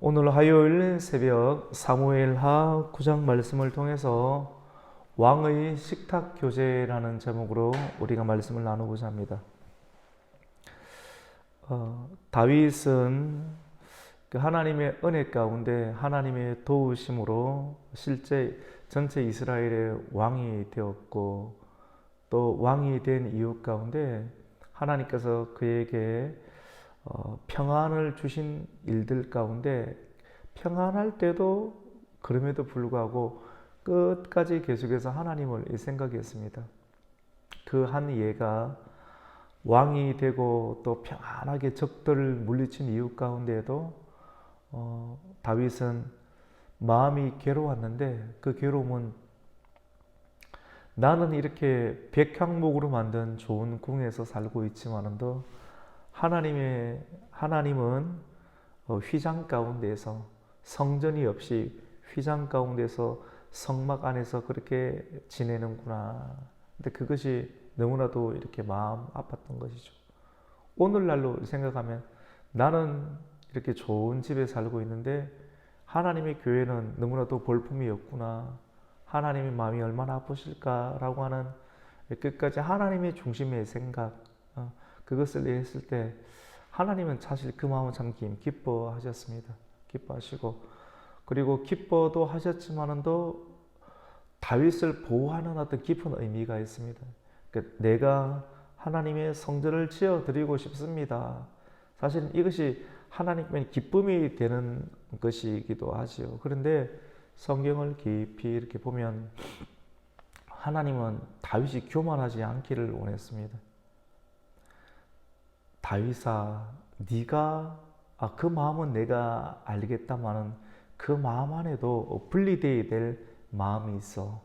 오늘 화요일 새벽 사무엘하 9장 말씀을 통해서 왕의 식탁 교제라는 제목으로 우리가 말씀을 나누고자 합니다. 다윗은 그 하나님의 은혜 가운데 하나님의 도우심으로 실제 전체 이스라엘의 왕이 되었고, 또 왕이 된 이유 가운데 하나님께서 그에게 평안을 주신 일들 가운데 평안할 때도 그럼에도 불구하고 끝까지 계속해서 하나님을 생각했습니다. 그 한 예가 왕이 되고 또 평안하게 적들을 물리친 이유 가운데에도 다윗은 마음이 괴로웠는데, 그 괴로움은 나는 이렇게 백향목으로 만든 좋은 궁에서 살고 있지만도 하나님은 휘장 가운데서, 성전이 없이 휘장 가운데서 성막 안에서 그렇게 지내는구나. 근데 그것이 너무나도 이렇게 마음 아팠던 것이죠. 오늘날로 생각하면 나는 이렇게 좋은 집에 살고 있는데 하나님의 교회는 너무나도 볼품이 없구나. 하나님의 마음이 얼마나 아프실까라고 하는 끝까지 하나님의 중심의 생각, 그것을 했을 때 하나님은 사실 그 마음은 참 기뻐하셨습니다. 기뻐하시고, 그리고 기뻐도 하셨지만도 다윗을 보호하는 어떤 깊은 의미가 있습니다. 그러니까 내가 하나님의 성전을 지어드리고 싶습니다. 사실 이것이 하나님의 기쁨이 되는 것이기도 하지요. 그런데 성경을 깊이 이렇게 보면 하나님은 다윗이 교만하지 않기를 원했습니다. 다윗아, 네가 그 마음은 내가 알겠다마는 그 마음 안에도 분리되어야 될 마음이 있어.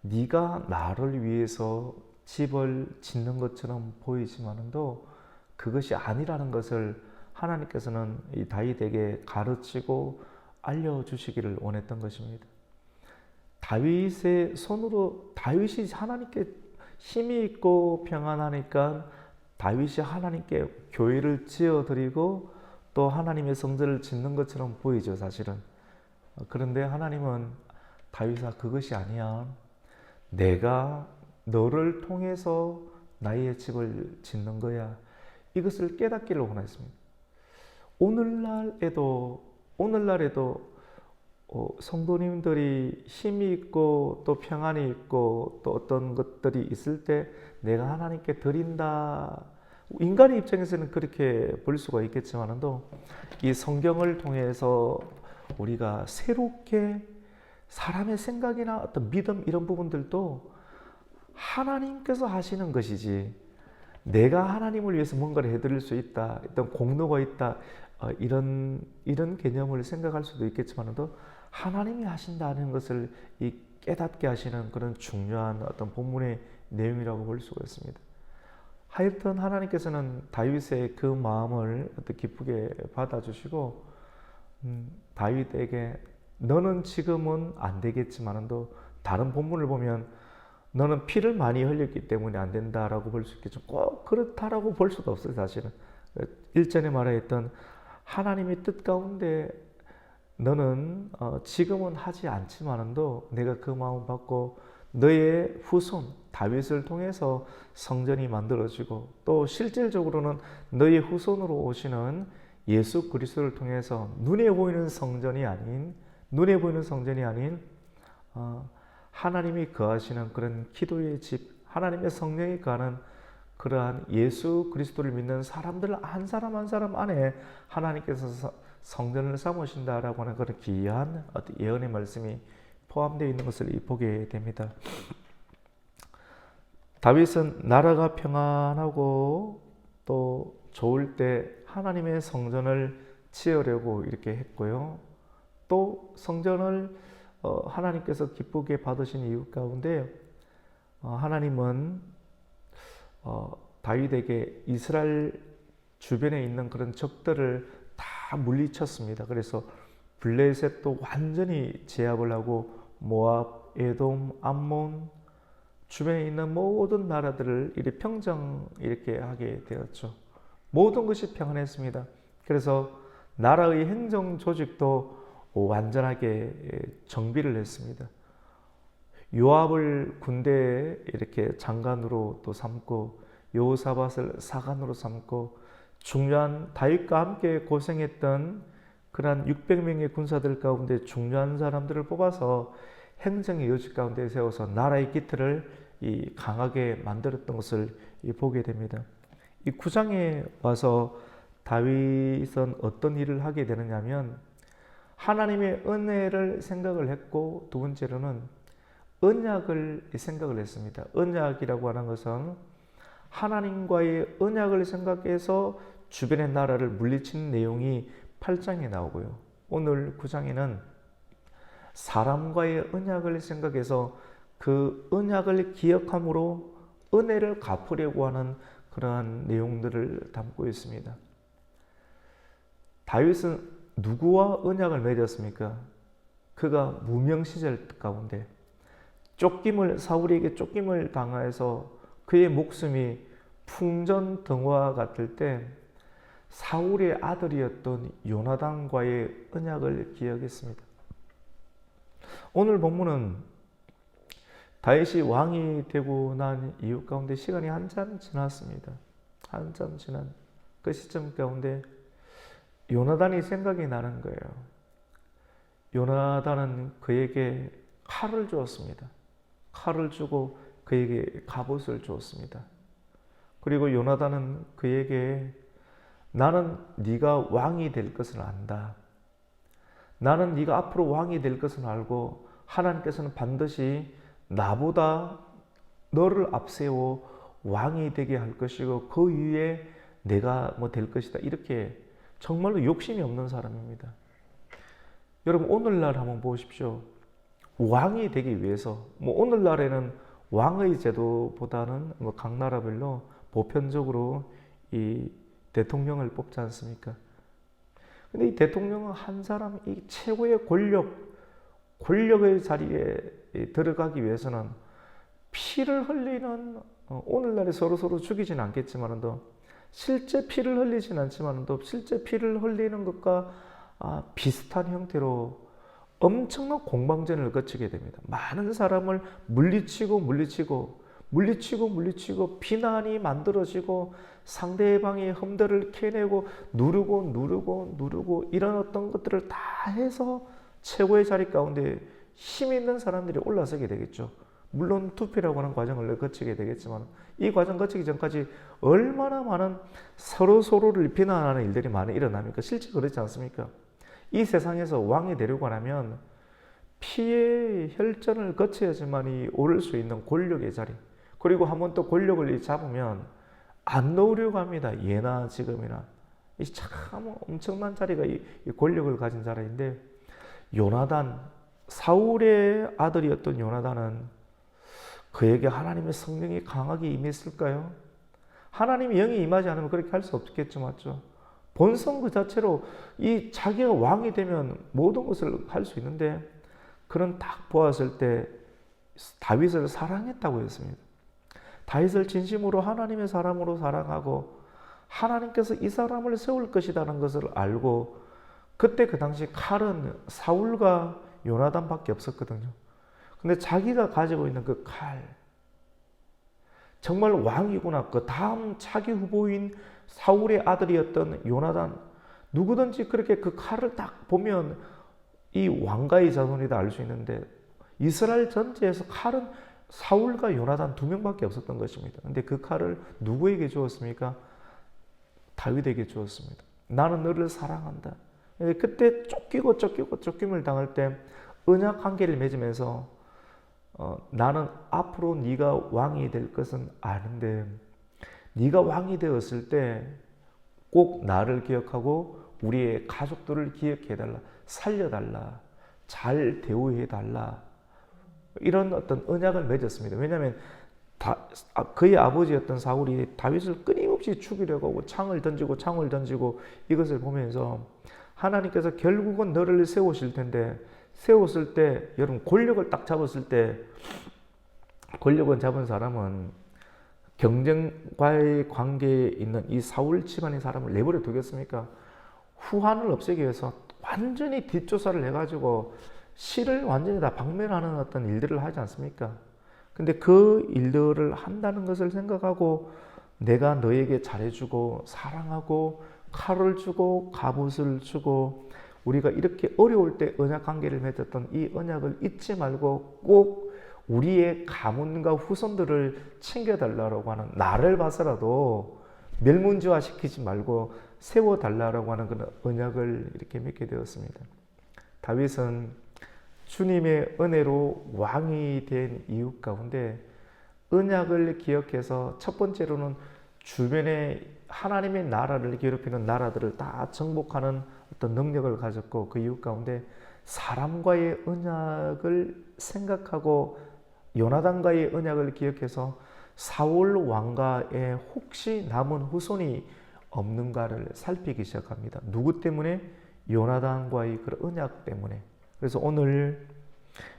네가 나를 위해서 집을 짓는 것처럼 보이지만도 그것이 아니라는 것을 하나님께서는 이 다윗에게 가르치고 알려주시기를 원했던 것입니다. 다윗의 손으로, 다윗이 하나님께 힘이 있고 평안하니까 다윗이 하나님께 교회를 지어드리고 또 하나님의 성전을 짓는 것처럼 보이죠, 사실은. 그런데 하나님은 다윗아, 그것이 아니야. 내가 너를 통해서 나의 집을 짓는 거야. 이것을 깨닫기를 원했습니다. 오늘날에도 성도님들이 힘이 있고 또 평안이 있고 또 어떤 것들이 있을 때 내가 하나님께 드린다. 인간의 입장에서는 그렇게 볼 수가 있겠지만도 이 성경을 통해서 우리가 새롭게 사람의 생각이나 어떤 믿음, 이런 부분들도 하나님께서 하시는 것이지, 내가 하나님을 위해서 뭔가를 해드릴 수 있다, 어떤 공로가 있다, 이런 개념을 생각할 수도 있겠지만도 하나님이 하신다는 것을 깨닫게 하시는 그런 중요한 어떤 본문의 내용이라고 볼 수가 있습니다. 하여튼 하나님께서는 다윗의 그 마음을 기쁘게 받아주시고, 다윗에게 너는 지금은 안 되겠지만도, 다른 본문을 보면 너는 피를 많이 흘렸기 때문에 안 된다라고 볼 수 있겠죠. 꼭 그렇다라고 볼 수도 없어요, 사실은. 1절에 말하였던 하나님의 뜻 가운데 너는 지금은 하지 않지만도 내가 그 마음 받고 너의 후손 다윗을 통해서 성전이 만들어지고, 또 실질적으로는 너의 후손으로 오시는 예수 그리스도를 통해서 눈에 보이는 성전이 아닌 하나님이 거하시는 그런 기도의 집, 하나님의 성령이 거하는 그러한 예수 그리스도를 믿는 사람들 한 사람 한 사람 안에 하나님께서 성전을 삼으신다라고 하는 그런 귀한 예언의 말씀이 포함되어 있는 것을 보게 됩니다. 다윗은 나라가 평안하고 또 좋을 때 하나님의 성전을 지으려고 이렇게 했고요. 또 성전을 하나님께서 기쁘게 받으신 이유 가운데 하나님은 다윗에게 이스라엘 주변에 있는 그런 적들을 다 물리쳤습니다. 그래서 블레셋도 완전히 제압을 하고 모압, 에돔, 암몬 주변에 있는 모든 나라들을 이렇게 하게 되었죠. 모든 것이 평안했습니다. 그래서 나라의 행정 조직도 완전하게 정비를 했습니다. 요압을 군대에 이렇게 장관으로 또 삼고 여호사밧을 사관으로 삼고 중요한 다윗과 함께 고생했던 그러한 600명의 군사들 가운데 중요한 사람들을 뽑아서 행정의 요직 가운데 세워서 나라의 기틀을 강하게 만들었던 것을 보게 됩니다. 이 9장에 와서 다윗은 어떤 일을 하게 되느냐면 하나님의 은혜를 생각을 했고 두 번째로는 언약을 생각을 했습니다. 언약이라고 하는 것은 하나님과의 언약을 생각해서 주변의 나라를 물리치는 내용이 8장에 나오고요. 오늘 9장에는 사람과의 언약을 생각해서 그 언약을 기억함으로 은혜를 갚으려고 하는 그러한 내용들을 담고 있습니다. 다윗은 누구와 언약을 맺었습니까? 그가 무명 시절 가운데 사울에게 쫓김을 당해서 그의 목숨이 풍전등화 같을 때 사울의 아들이었던 요나단과의 언약을 기억했습니다. 오늘 본문은 다윗이 왕이 되고 난 이후 가운데 시간이 한참 지났습니다. 한참 지난 그 시점 가운데 요나단이 생각이 나는 거예요. 요나단은 그에게 칼을 주었습니다. 칼을 주고 그에게 갑옷을 주었습니다. 그리고 요나단은 그에게 나는 네가 왕이 될 것을 안다. 나는 네가 앞으로 왕이 될 것을 알고 하나님께서는 반드시 나보다 너를 앞세워 왕이 되게 할 것이고 그 위에 내가 될 것이다. 이렇게 정말로 욕심이 없는 사람입니다. 여러분 오늘날 한번 보십시오. 왕이 되기 위해서 오늘날에는 왕의 제도보다는 각 나라별로 보편적으로 이 대통령을 뽑지 않습니까? 근데 이 대통령은 한 사람 이 최고의 권력의 자리에 들어가기 위해서는 피를 흘리는 오늘날에 서로 죽이지는 않겠지만도 실제 피를 흘리진 않지만도 실제 피를 흘리는 것과 비슷한 형태로 엄청난 공방전을 거치게 됩니다. 많은 사람을 물리치고 비난이 만들어지고 상대방의 흠들을 캐내고 누르고 이런 어떤 것들을 다 해서 최고의 자리 가운데 힘 있는 사람들이 올라서게 되겠죠. 물론 투표라고 하는 과정을 거치게 되겠지만 이 과정 거치기 전까지 얼마나 많은 서로를 비난하는 일들이 많이 일어납니까? 실제 그렇지 않습니까? 이 세상에서 왕이 되려고 하면 피의 혈전을 거쳐야지만이 오를 수 있는 권력의 자리, 그리고 한번 또 권력을 잡으면 안 놓으려고 합니다. 예나 지금이나. 이 참 엄청난 자리가 이 권력을 가진 자리인데 요나단, 사울의 아들이었던 요나단은 그에게 하나님의 성령이 강하게 임했을까요? 하나님의 영이 임하지 않으면 그렇게 할 수 없겠죠, 맞죠? 본성 그 자체로 이 자기가 왕이 되면 모든 것을 할 수 있는데 그런 딱 보았을 때 다윗을 사랑했다고 했습니다. 다윗을 진심으로 하나님의 사람으로 사랑하고 하나님께서 이 사람을 세울 것이라는 것을 알고 그때 그 당시 칼은 사울과 요나단밖에 없었거든요. 근데 자기가 가지고 있는 그 칼, 정말 왕이구나. 그 다음 차기 후보인 사울의 아들이었던 요나단, 누구든지 그렇게 그 칼을 딱 보면 이 왕가의 자손이다 알 수 있는데 이스라엘 전체에서 칼은 사울과 요나단 두 명밖에 없었던 것입니다. 근데 그 칼을 누구에게 주었습니까? 다윗에게 주었습니다. 나는 너를 사랑한다. 그때 쫓김을 당할 때 언약 관계를 맺으면서 나는 앞으로 네가 왕이 될 것은 아는데 네가 왕이 되었을 때 꼭 나를 기억하고 우리의 가족들을 기억해달라, 살려달라, 잘 대우해달라, 이런 어떤 언약을 맺었습니다. 왜냐하면 그의 아버지였던 사울이 다윗을 끊임없이 죽이려고 하고 창을 던지고 이것을 보면서 하나님께서 결국은 너를 세우실 텐데, 세웠을 때 여러분 권력을 딱 잡았을 때 권력을 잡은 사람은 경쟁과의 관계에 있는 이 사울 집안의 사람을 내버려 두겠습니까? 후한을 없애기 위해서 완전히 뒷조사를 해가지고 실을 완전히 다 박멸하는 어떤 일들을 하지 않습니까? 근데 그 일들을 한다는 것을 생각하고 내가 너에게 잘해주고 사랑하고 칼을 주고 갑옷을 주고 우리가 이렇게 어려울 때 언약 관계를 맺었던 이 언약을 잊지 말고 꼭 우리의 가문과 후손들을 챙겨달라고 하는, 나를 봐서라도 멸문지화 시키지 말고 세워달라고 하는 그런 언약을 이렇게 맺게 되었습니다. 다윗은 주님의 은혜로 왕이 된 이유 가운데 언약을 기억해서 첫 번째로는 주변에 하나님의 나라를 괴롭히는 나라들을 다 정복하는 어떤 능력을 가졌고, 그 이유 가운데 사람과의 언약을 생각하고 요나단과의 언약을 기억해서 사울 왕가에 혹시 남은 후손이 없는가를 살피기 시작합니다. 누구 때문에? 요나단과의 그 언약 때문에. 그래서 오늘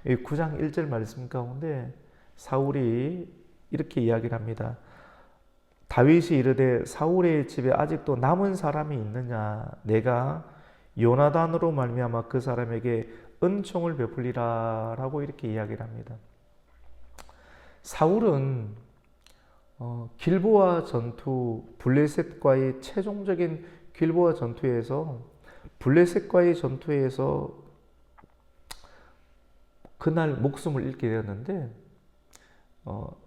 9장 1절 말씀 가운데 사울이 이렇게 이야기를 합니다. 다윗이 이르되 사울의 집에 아직도 남은 사람이 있느냐? 내가 요나단으로 말미암아 그 사람에게 은총을 베풀리라 라고 이렇게 이야기를 합니다. 사울은 길보아 전투, 블레셋과의 최종적인 길보아 전투에서 그날 목숨을 잃게 되었는데,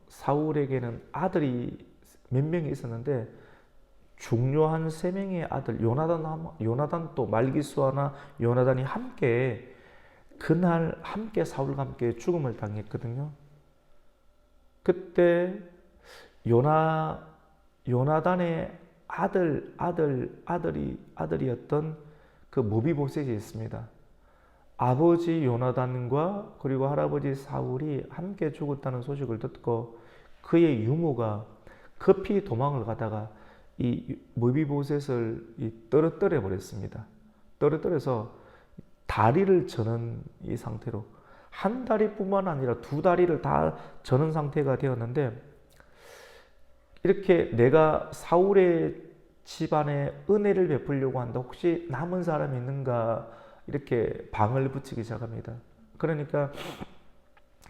사울에게는 아들이 몇 명이 있었는데 중요한 3명의 아들 요나단 또 말기수아나 요나단이 함께 그날 함께 사울과 함께 죽음을 당했거든요. 그때 요나단의 아들이었던 그 무비보셋이 있습니다. 아버지 요나단과 그리고 할아버지 사울이 함께 죽었다는 소식을 듣고 그의 유모가 급히 도망을 가다가 이 무비보셋을 떨어뜨려 버렸습니다. 떨어뜨려서 다리를 저는 이 상태로, 한 다리뿐만 아니라 2다리를 다 저는 상태가 되었는데, 이렇게 내가 사울의 집안에 은혜를 베풀려고 한다, 혹시 남은 사람이 있는가, 이렇게 방을 붙이기 시작합니다. 그러니까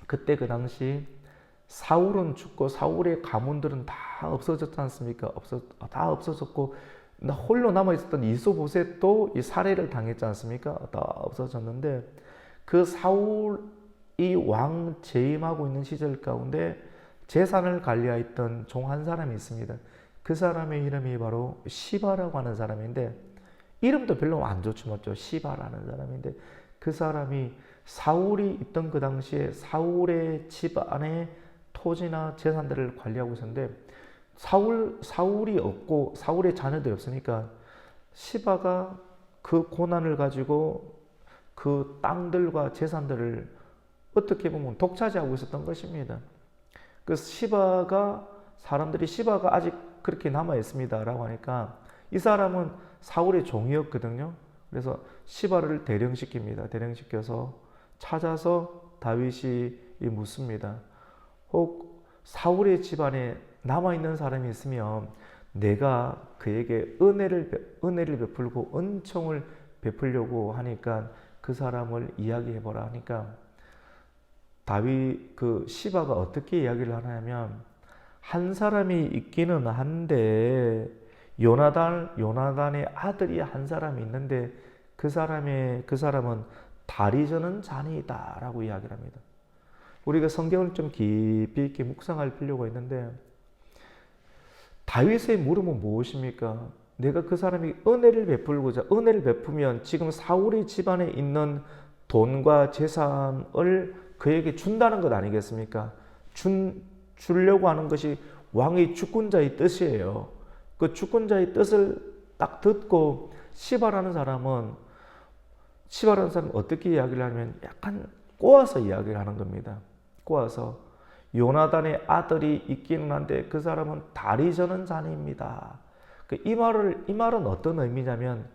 그때 그 당시 사울은 죽고 사울의 가문들은 다 없어졌지 않습니까? 다 없어졌고 홀로 남아있었던 이소보셋도 이 살해를 당했지 않습니까? 다 없어졌는데, 그 사울이 왕 재임하고 있는 시절 가운데 재산을 관리하였던 종 한 사람이 있습니다. 그 사람의 이름이 바로 시바라고 하는 사람인데, 이름도 별로 안 좋죠, 맞죠? 시바라는 사람인데, 그 사람이 사울이 있던 그 당시에 사울의 집안의 토지나 재산들을 관리하고 있었는데, 사울이 없고 사울의 자녀들이 없으니까 시바가 그 고난을 가지고 그 땅들과 재산들을 어떻게 보면 독차지하고 있었던 것입니다. 그 사람들이 시바가 아직 그렇게 남아 있습니다 라고 하니까, 이 사람은 사울의 종이었거든요. 그래서 시바를 대령시켜서 찾아서 다윗이 묻습니다. 혹 사울의 집안에 남아있는 사람이 있으면 내가 그에게 은혜를 베풀고 은총을 베풀려고 하니까 그 사람을 이야기해보라 하니까, 그 시바가 어떻게 이야기를 하냐면, 한 사람이 있기는 한데 요나단의 아들이 한 사람이 있는데 그 사람은 다리 저는 잔이다 라고 이야기를 합니다. 우리가 성경을 좀 깊이 있게 묵상할 필요가 있는데, 다윗의 물음은 무엇입니까? 내가 그 사람이 은혜를 베풀면 지금 사울의 집안에 있는 돈과 재산을 그에게 준다는 것 아니겠습니까? 주려고 하는 것이 왕의 주권자의 뜻이에요. 그 주권자의 뜻을 딱 듣고 시바라는 사람은 어떻게 이야기를 하냐면 약간 꼬아서 이야기를 하는 겁니다. 꼬아서 요나단의 아들이 있기는 한데 그 사람은 다리 저는 잔입니다. 이 말은 어떤 의미냐면,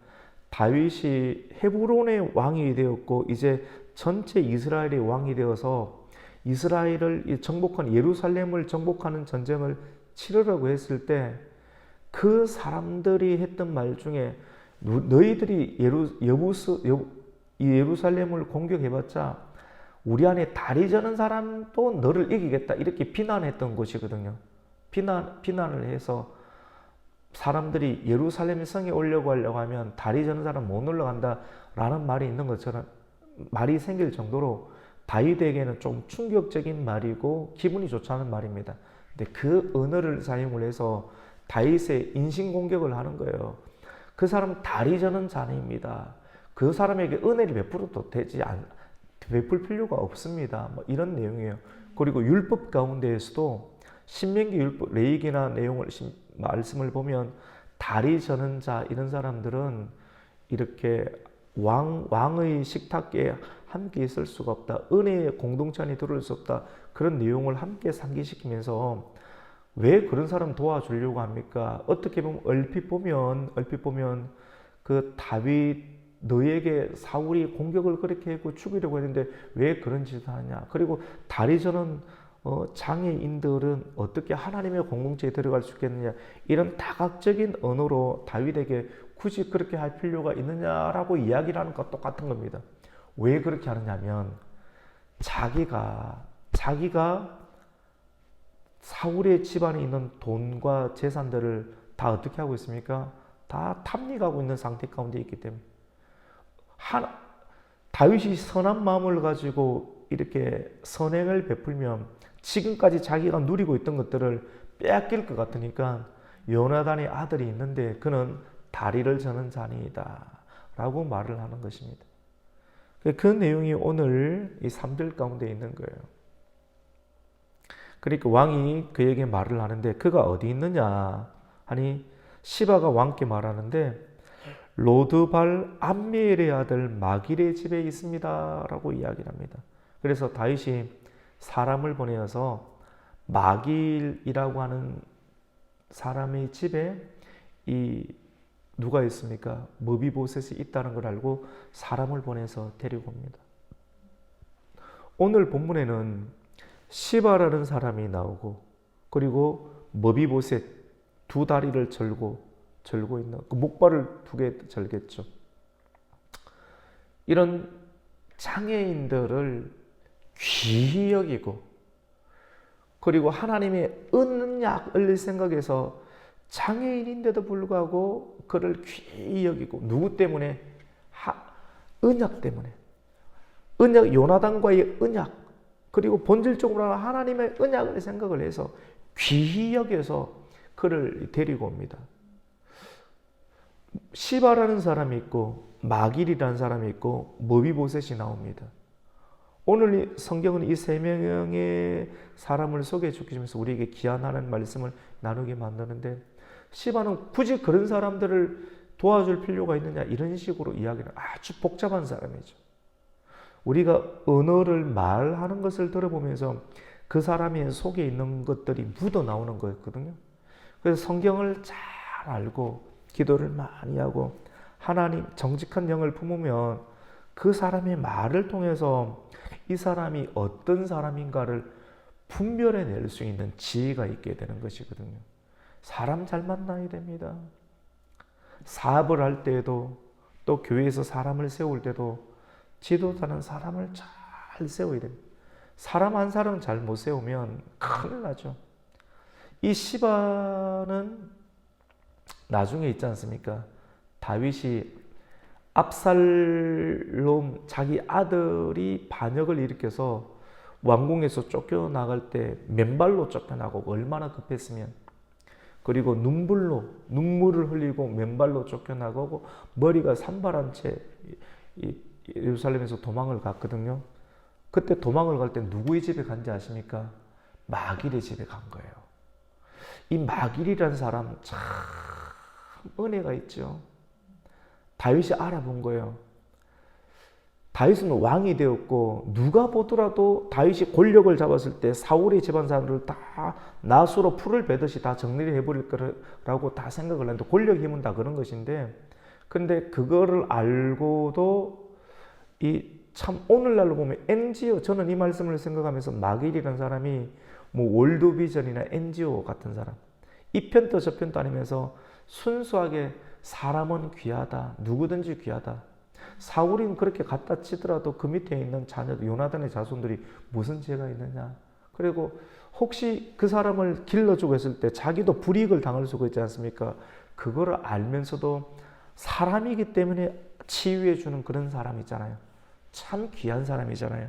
다윗이 헤브론의 왕이 되었고 이제 전체 이스라엘의 왕이 되어서 이스라엘을 정복한 예루살렘을 정복하는 전쟁을 치르려고 했을 때 그 사람들이 했던 말 중에 너희들이 이 예루살렘을 공격해봤자 우리 안에 다리 저는 사람도 너를 이기겠다 이렇게 비난했던 곳이거든요. 비난을 해서 사람들이 예루살렘 성에 오려고 하면 다리 저는 사람 못 올라간다라는 말이 있는 것처럼 말이 생길 정도로 다윗에게는 좀 충격적인 말이고 기분이 좋지 않은 말입니다. 근데 그 언어를 사용을 해서 다윗의 인신공격을 하는 거예요. 그 사람 다리 저는 자입니다. 그 사람에게 은혜를 베풀어도 베풀 필요가 없습니다. 뭐 이런 내용이에요. 그리고 율법 가운데에서도 신명기 율법 레위기나 말씀을 보면 다리 저는 자 이런 사람들은 이렇게 왕의 식탁에 함께 있을 수가 없다. 은혜의 공동체 안에 들어올 수 없다. 그런 내용을 함께 상기시키면서 왜 그런 사람 도와주려고 합니까? 어떻게 보면 얼핏 보면 그 다윗 너에게 사울이 공격을 그렇게 했고 죽이려고 했는데 왜 그런 짓을 하냐? 그리고 다리 저는 장애인들은 어떻게 하나님의 공동체에 들어갈 수 있겠느냐? 이런 다각적인 언어로 다윗에게 굳이 그렇게 할 필요가 있느냐라고 이야기를 하는 것과 똑같은 겁니다. 왜 그렇게 하느냐면 자기가 사울의 집안에 있는 돈과 재산들을 다 어떻게 하고 있습니까? 다 탐닉하고 있는 상태 가운데 있기 때문에 다윗이 선한 마음을 가지고 이렇게 선행을 베풀면 지금까지 자기가 누리고 있던 것들을 빼앗길 것 같으니까 요나단의 아들이 있는데 그는 다리를 저는 자니이다 라고 말을 하는 것입니다. 그 내용이 오늘 이 3절 가운데 있는 거예요. 그러니까 왕이 그에게 말을 하는데 그가 어디 있느냐 하니 시바가 왕께 말하는데 로드발 암미엘의 아들 마길의 집에 있습니다 라고 이야기를 합니다. 그래서 다윗이 사람을 보내어서 마길이라고 하는 사람의 집에 누가 있습니까? 머비보셋이 있다는 걸 알고 사람을 보내서 데리고 옵니다. 오늘 본문에는 시바라는 사람이 나오고 그리고 머비보셋 두 다리를 절고 있는 그 목발을 두 개 절겠죠. 이런 장애인들을 귀히 여기고 그리고 하나님의 언약을 생각해서 장애인인데도 불구하고 그를 귀히 여기고 누구 때문에? 언약 때문에. 요나단과의 언약 그리고 본질적으로 하나님의 언약을 생각을 해서 귀히 여겨서 그를 데리고 옵니다. 시바라는 사람이 있고 마길이라는 사람이 있고 머비보셋이 나옵니다. 오늘 성경은 이 세 명의 사람을 소개해 주기 위해서 우리에게 귀한 말씀을 나누게 만드는데 시바는 굳이 그런 사람들을 도와줄 필요가 있느냐 이런 식으로 이야기를 아주 복잡한 사람이죠. 우리가 언어를 말하는 것을 들어보면서 그 사람의 속에 있는 것들이 묻어 나오는 거였거든요. 그래서 성경을 잘 알고 기도를 많이 하고 하나님 정직한 영을 품으면 그 사람의 말을 통해서 이 사람이 어떤 사람인가를 분별해낼 수 있는 지혜가 있게 되는 것이거든요. 사람 잘 만나야 됩니다. 사업을 할 때에도 또 교회에서 사람을 세울 때도 지도자는 사람을 잘 세워야 됩니다. 사람 한 사람 잘 못 세우면 큰일 나죠. 이 시바는 나중에 있지 않습니까? 다윗이 압살롬 자기 아들이 반역을 일으켜서 왕궁에서 쫓겨나갈 때 맨발로 쫓겨나고 얼마나 급했으면 그리고 눈물을 흘리고 맨발로 쫓겨나가고 머리가 산발한 채 예루살렘에서 도망을 갔거든요. 그때 도망을 갈 때 누구의 집에 간지 아십니까? 마길의 집에 간 거예요. 이 마길이라는 사람 참 은혜가 있죠. 다윗이 알아본 거예요. 다윗은 왕이 되었고 누가 보더라도 다윗이 권력을 잡았을 때 사울의 집안 사람들을 다 낫으로 풀을 베듯이 다 정리를 해버릴 거라고 다 생각을 했는데 권력 힘은 다 그런 것인데 근데 그거를 알고도 참 오늘날로 보면 NGO 저는 이 말씀을 생각하면서 마길이라는 사람이 뭐 월드비전이나 NGO 같은 사람 이 편도 저 편도 아니면서 순수하게 사람은 귀하다. 누구든지 귀하다. 사울은 그렇게 갖다 치더라도 그 밑에 있는 자녀들, 요나단의 자손들이 무슨 죄가 있느냐. 그리고 혹시 그 사람을 길러주고 했을 때 자기도 불이익을 당할 수가 있지 않습니까? 그거를 알면서도 사람이기 때문에 치유해 주는 그런 사람 있잖아요. 참 귀한 사람이잖아요.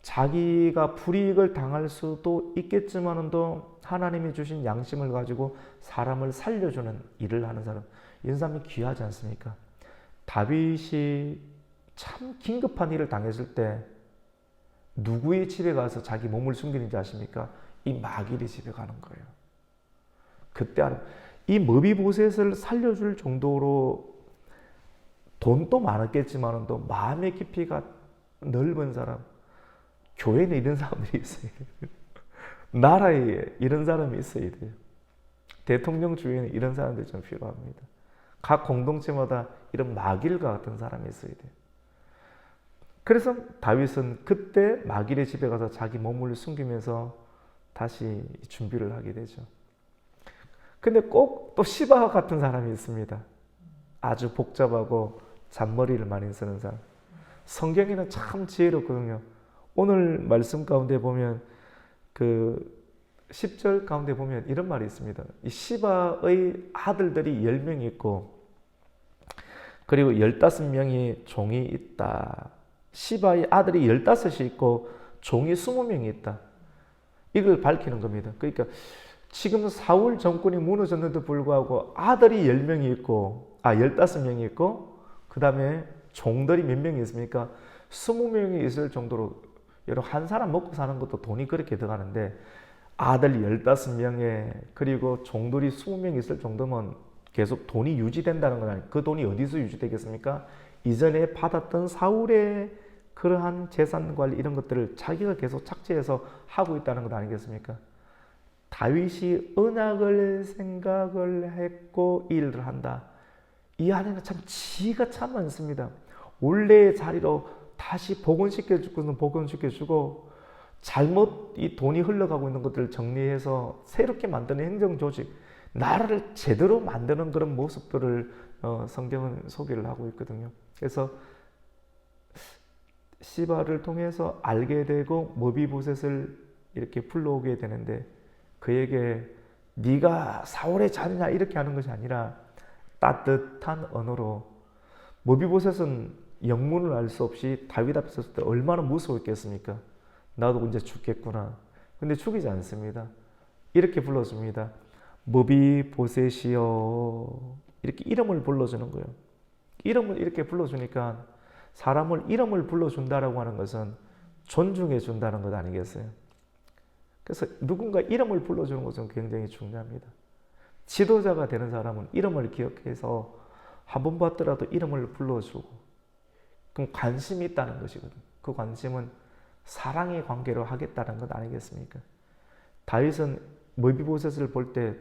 자기가 불이익을 당할 수도 있겠지만도 하나님이 주신 양심을 가지고 사람을 살려주는 일을 하는 사람, 이런 사람이 귀하지 않습니까? 다윗이 참 긴급한 일을 당했을 때 누구의 집에 가서 자기 몸을 숨기는지 아십니까? 이 마길의 집에 가는 거예요. 그때 이 머비보셋을 살려줄 정도로 돈도 많았겠지만 또 마음의 깊이가 넓은 사람, 교회는 이런 사람들이 있어야 돼요. 나라에 이런 사람이 있어야 돼요. 대통령 주위에는 이런 사람들이 좀 필요합니다. 각 공동체마다 이런 마길과 같은 사람이 있어야 돼요. 그래서 다윗은 그때 마길의 집에 가서 자기 몸을 숨기면서 다시 준비를 하게 되죠. 근데 꼭 또 시바 같은 사람이 있습니다. 아주 복잡하고 잔머리를 많이 쓰는 사람. 성경에는 참 지혜롭거든요. 오늘 말씀 가운데 보면 그 10절 가운데 보면 이런 말이 있습니다. 이 시바의 아들들이 10명이 있고 그리고 15명이 종이 있다. 시바의 아들이 15이 있고 종이 20명이 있다. 이걸 밝히는 겁니다. 그러니까 지금 사울 정권이 무너졌는데도 불구하고 아들이 10명이 있고 15명이 있고 그 다음에 종들이 몇 명이 있습니까? 20명이 있을 정도로 여러분 한 사람 먹고 사는 것도 돈이 그렇게 들어가는데 아들 15명에 그리고 종들이 20명 있을 정도면 계속 돈이 유지된다는 건 아니에요. 그 돈이 어디서 유지되겠습니까? 이전에 받았던 사울의 그러한 재산 관리 이런 것들을 자기가 계속 착취해서 하고 있다는 것 아니겠습니까? 다윗이 언약을 생각을 했고 일을 한다. 이 안에는 참 지혜가 참 많습니다. 원래의 자리로 다시 복원시켜주고는 복원시켜주고 잘못 이 돈이 흘러가고 있는 것들을 정리해서 새롭게 만드는 행정조직, 나라를 제대로 만드는 그런 모습들을 성경은 소개를 하고 있거든요. 그래서 시바를 통해서 알게 되고 머비보셋을 이렇게 불러오게 되는데 그에게 네가 사울의 자녀냐 이렇게 하는 것이 아니라 따뜻한 언어로 머비보셋은 영문을 알 수 없이 다윗 앞에 섰을 때 얼마나 무서웠겠습니까? 나도 이제 죽겠구나. 근데 죽이지 않습니다. 이렇게 불러줍니다. 머비보셋이여 이렇게 이름을 불러주는 거예요. 이름을 이렇게 불러주니까 사람을 이름을 불러준다라고 하는 것은 존중해 준다는 것 아니겠어요? 그래서 누군가 이름을 불러주는 것은 굉장히 중요합니다. 지도자가 되는 사람은 이름을 기억해서 한 번 봤더라도 이름을 불러주고 그럼 관심이 있다는 것이거든요. 그 관심은 사랑의 관계로 하겠다는 것 아니겠습니까? 다윗은 머비보셋을 볼 때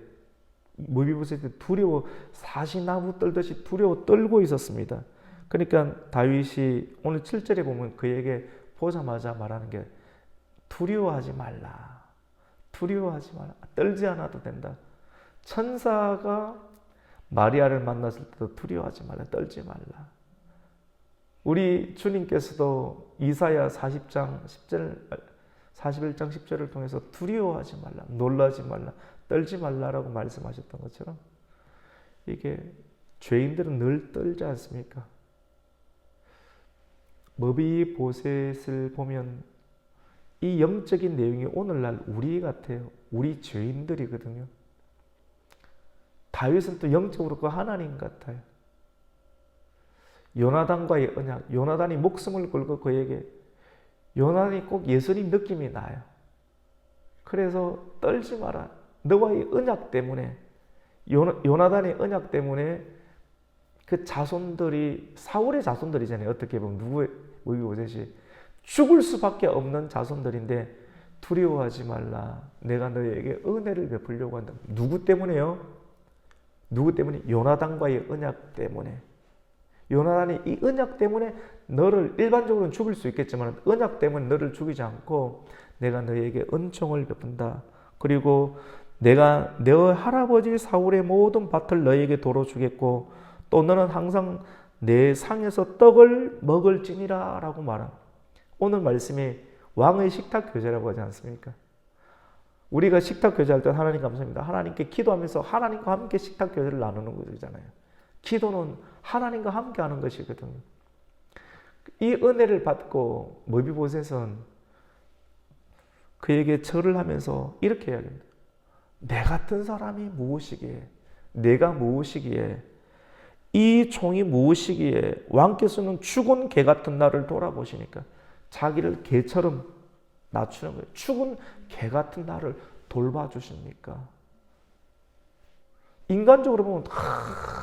머비보셋이 두려워 사시나무 떨듯이 두려워 떨고 있었습니다. 그러니까 다윗이 오늘 7절에 보면 그에게 보자마자 말하는 게 두려워하지 말라. 두려워하지 말라. 떨지 않아도 된다. 천사가 마리아를 만났을 때도 두려워하지 말라. 떨지 말라. 우리 주님께서도 이사야 40장 10절, 41장 10절을 통해서 두려워하지 말라. 놀라지 말라. 떨지 말라라고 말씀하셨던 것처럼 이게 죄인들은 늘 떨지 않습니까? 머비보셋을 보면 이 영적인 내용이 오늘날 우리 같아요. 우리 죄인들이거든요. 다윗은 또 영적으로 그 하나님 같아요. 요나단과의 언약, 요나단이 목숨을 걸고 그에게 요나단이 꼭 예수님 느낌이 나요. 그래서 떨지 마라. 너와의 언약 때문에 요나단의 언약 때문에 그 자손들이 사울의 자손들이잖아요. 어떻게 보면 누구의 머비보셋이 죽을 수밖에 없는 자손들인데 두려워하지 말라. 내가 너에게 은혜를 베풀려고 한다. 누구 때문에요? 누구 때문에? 요나단과의 언약 때문에. 요나단이 이 언약 때문에 너를 일반적으로는 죽일 수 있겠지만 언약 때문에 너를 죽이지 않고 내가 너에게 은총을 베푼다. 그리고 내가 내 할아버지 사울의 모든 밭을 너에게 도로 주겠고 또 너는 항상 내 상에서 떡을 먹을지니라 라고 말한 오늘 말씀이 왕의 식탁 교제라고 하지 않습니까? 우리가 식탁 교제할 때 하나님 감사합니다. 하나님께 기도하면서 하나님과 함께 식탁 교제를 나누는 거잖아요. 기도는 하나님과 함께 하는 것이거든요. 이 은혜를 받고 머비보셋은 그에게 절을 하면서 이렇게 이야기합니다. 내 같은 사람이 무엇이기에 내가 무엇이기에 이 종이 무엇이기에 왕께서는 죽은 개 같은 나를 돌아보시니까 자기를 개처럼 낮추는 거예요. 죽은 개 같은 나를 돌봐주십니까? 인간적으로 보면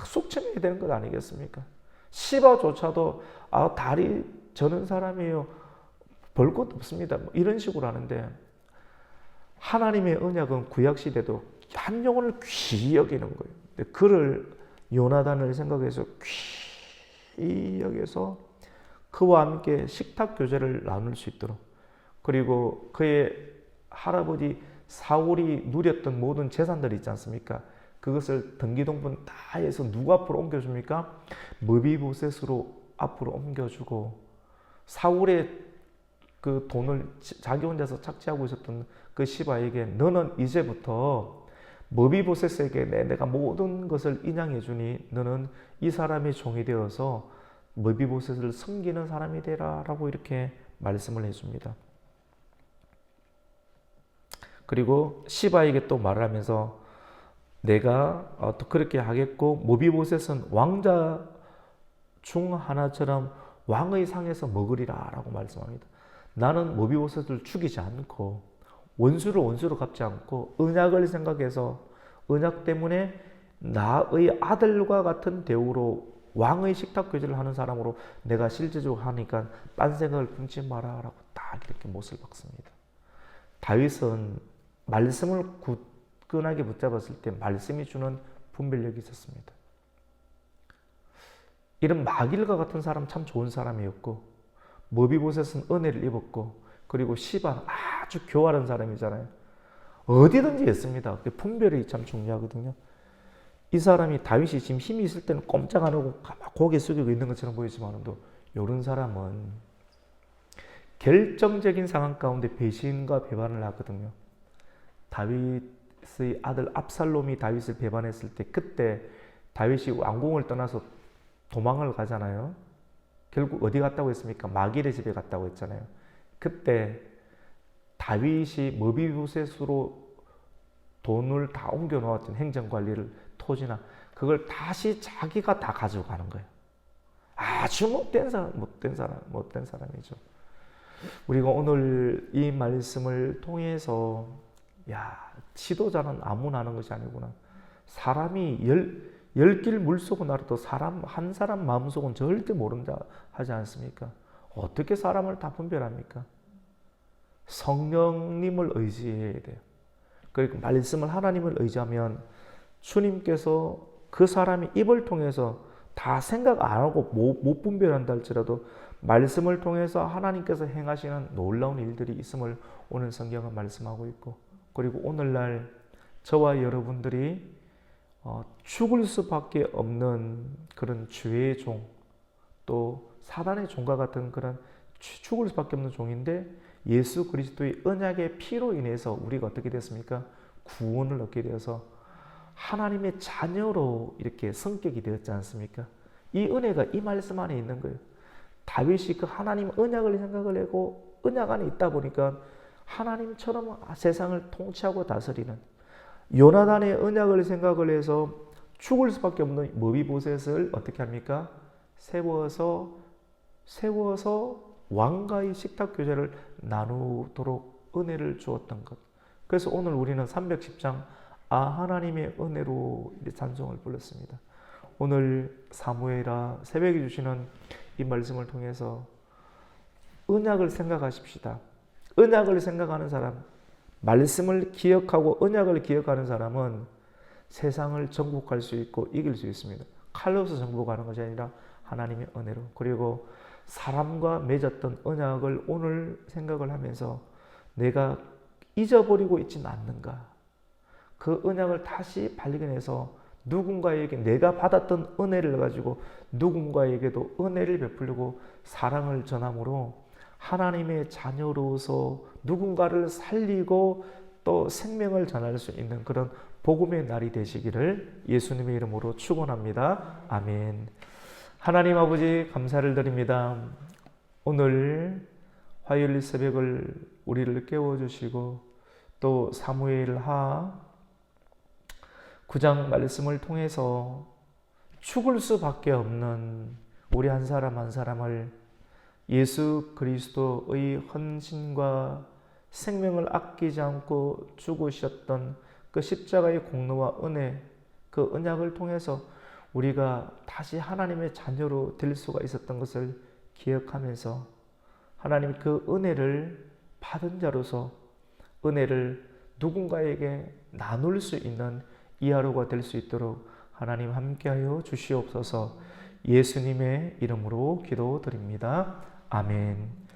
속죄해야 되는 것 아니겠습니까? 시바조차도 다리 저는 사람이에요. 볼 것도 없습니다. 뭐 이런 식으로 하는데 하나님의 언약은 구약시대도 한 영혼을 귀히 여기는 거예요. 근데 그를 요나단을 생각해서 귀히 여기서 그와 함께 식탁 교제를 나눌 수 있도록 그리고 그의 할아버지 사울이 누렸던 모든 재산들이 있지 않습니까? 그것을 등기동분 다 해서 누구 앞으로 옮겨줍니까? 머비보셋으로 앞으로 옮겨주고 사울의 그 돈을 자기 혼자서 착취하고 있었던 그 시바에게 너는 이제부터 머비보셋에게 내가 모든 것을 인양해 주니 너는 이 사람의 종이 되어서 머비보셋을 섬기는 사람이 되라 라고 이렇게 말씀을 해줍니다. 그리고 시바에게 또 말을 하면서 내가 또 그렇게 하겠고 머비보셋은 왕자 중 하나처럼 왕의 상에서 먹으리라 라고 말씀합니다. 나는 머비보셋을 죽이지 않고 원수를 원수로 갚지 않고 언약을 생각해서 언약 때문에 나의 아들과 같은 대우로 왕의 식탁 교제를 하는 사람으로 내가 실제적으로 하니까 딴 생각을 품지 마라 라고 딱 이렇게 못을 박습니다. 다윗은 말씀을 굳건하게 붙잡았을 때 말씀이 주는 분별력이 있었습니다. 이런 마길과 같은 사람 참 좋은 사람이었고 머비보셋은 은혜를 입었고 그리고 시바는 아주 교활한 사람이잖아요. 어디든지 했습니다. 분별이 참 중요하거든요. 이 사람이 다윗이 지금 힘이 있을 때는 꼼짝 안 하고 고개 숙이고 있는 것처럼 보이지만도 이런 사람은 결정적인 상황 가운데 배신과 배반을 하거든요. 다윗의 아들 압살롬이 다윗을 배반했을 때 그때 다윗이 왕궁을 떠나서 도망을 가잖아요. 결국 어디 갔다고 했습니까? 마길의 집에 갔다고 했잖아요. 그때 다윗이 머비보셋으로 돈을 다 옮겨 놓았던 행정관리를 토지나 그걸 다시 자기가 다 가지고 가는 거예요. 아주 못된 사람이죠. 우리가 오늘 이 말씀을 통해서 지도자는 아무나 하는 것이 아니구나. 사람이 열 길 물속은 알아도 한 사람 마음속은 절대 모른다 하지 않습니까? 어떻게 사람을 다 분별합니까? 성령님을 의지해야 돼요. 그러니까 말씀을 하나님을 의지하면 주님께서 그 사람이 입을 통해서 다 생각 안 하고 못 분별한다 할지라도 말씀을 통해서 하나님께서 행하시는 놀라운 일들이 있음을 오늘 성경은 말씀하고 있고 그리고 오늘날 저와 여러분들이 죽을 수밖에 없는 그런 죄의 종, 또 사단의 종과 같은 그런 죽을 수밖에 없는 종인데 예수 그리스도의 언약의 피로 인해서 우리가 어떻게 됐습니까? 구원을 얻게 되어서 하나님의 자녀로 이렇게 성격이 되었지 않습니까? 이 은혜가 이 말씀 안에 있는 거예요. 다윗이 그 하나님 언약을 생각을 하고 언약 안에 있다 보니까 하나님처럼 세상을 통치하고 다스리는 요나단의 언약을 생각을 해서 죽을 수밖에 없는 머비보셋을 어떻게 합니까? 세워서 왕과의 식탁 교제를 나누도록 은혜를 주었던 것. 그래서 오늘 우리는 310장 하나님의 은혜로 찬송을 불렀습니다. 오늘 사무엘아 새벽에 주시는 이 말씀을 통해서 언약을 생각하십시다. 언약을 생각하는 사람, 말씀을 기억하고 언약을 기억하는 사람은 세상을 정복할 수 있고 이길 수 있습니다. 칼로서 정복하는 것이 아니라 하나님의 은혜로. 그리고 사람과 맺었던 언약을 오늘 생각을 하면서 내가 잊어버리고 있지는 않는가. 그 언약을 다시 발견해서 누군가에게 내가 받았던 은혜를 가지고 누군가에게도 은혜를 베풀고 사랑을 전함으로 하나님의 자녀로서 누군가를 살리고 또 생명을 전할 수 있는 그런 복음의 날이 되시기를 예수님의 이름으로 축원합니다. 아멘. 하나님 아버지 감사를 드립니다. 오늘 화요일 새벽을 우리를 깨워주시고 또 사무엘하 9장 말씀을 통해서 죽을 수밖에 없는 우리 한 사람 한 사람을 예수 그리스도의 헌신과 생명을 아끼지 않고 죽으셨던 그 십자가의 공로와 은혜, 그 언약을 통해서 우리가 다시 하나님의 자녀로 될 수가 있었던 것을 기억하면서 하나님 그 은혜를 받은 자로서 은혜를 누군가에게 나눌 수 있는 이 하루가 될 수 있도록 하나님 함께하여 주시옵소서. 예수님의 이름으로 기도드립니다. 아멘.